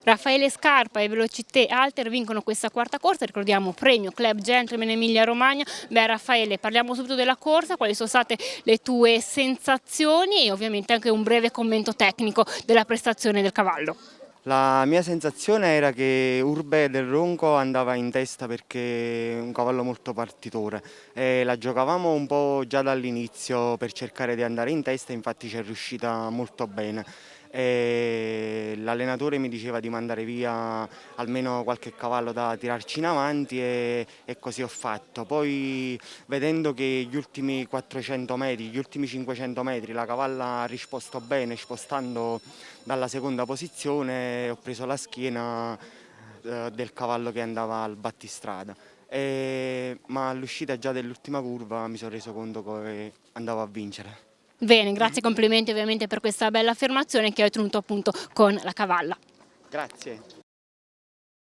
Raffaele Scarpa e Velocité Alter vincono questa quarta corsa, ricordiamo premio Club Gentleman Emilia Romagna. Beh, Raffaele, parliamo subito della corsa, quali sono state le tue sensazioni e ovviamente anche un breve commento tecnico della prestazione del cavallo. La mia sensazione era che Urbe del Ronco andava in testa perché è un cavallo molto partitore e la giocavamo un po' già dall'inizio per cercare di andare in testa, infatti ci è riuscita molto bene. E l'allenatore mi diceva di mandare via almeno qualche cavallo da tirarci in avanti e così ho fatto. Poi vedendo che gli ultimi 400 metri, gli ultimi 500 metri la cavalla ha risposto bene spostando dalla seconda posizione, ho preso la schiena del cavallo che andava al battistrada. Ma all'uscita già dell'ultima curva mi sono reso conto che andavo a vincere. Bene, grazie, complimenti ovviamente per questa bella affermazione che hai ottenuto appunto con la cavalla. Grazie.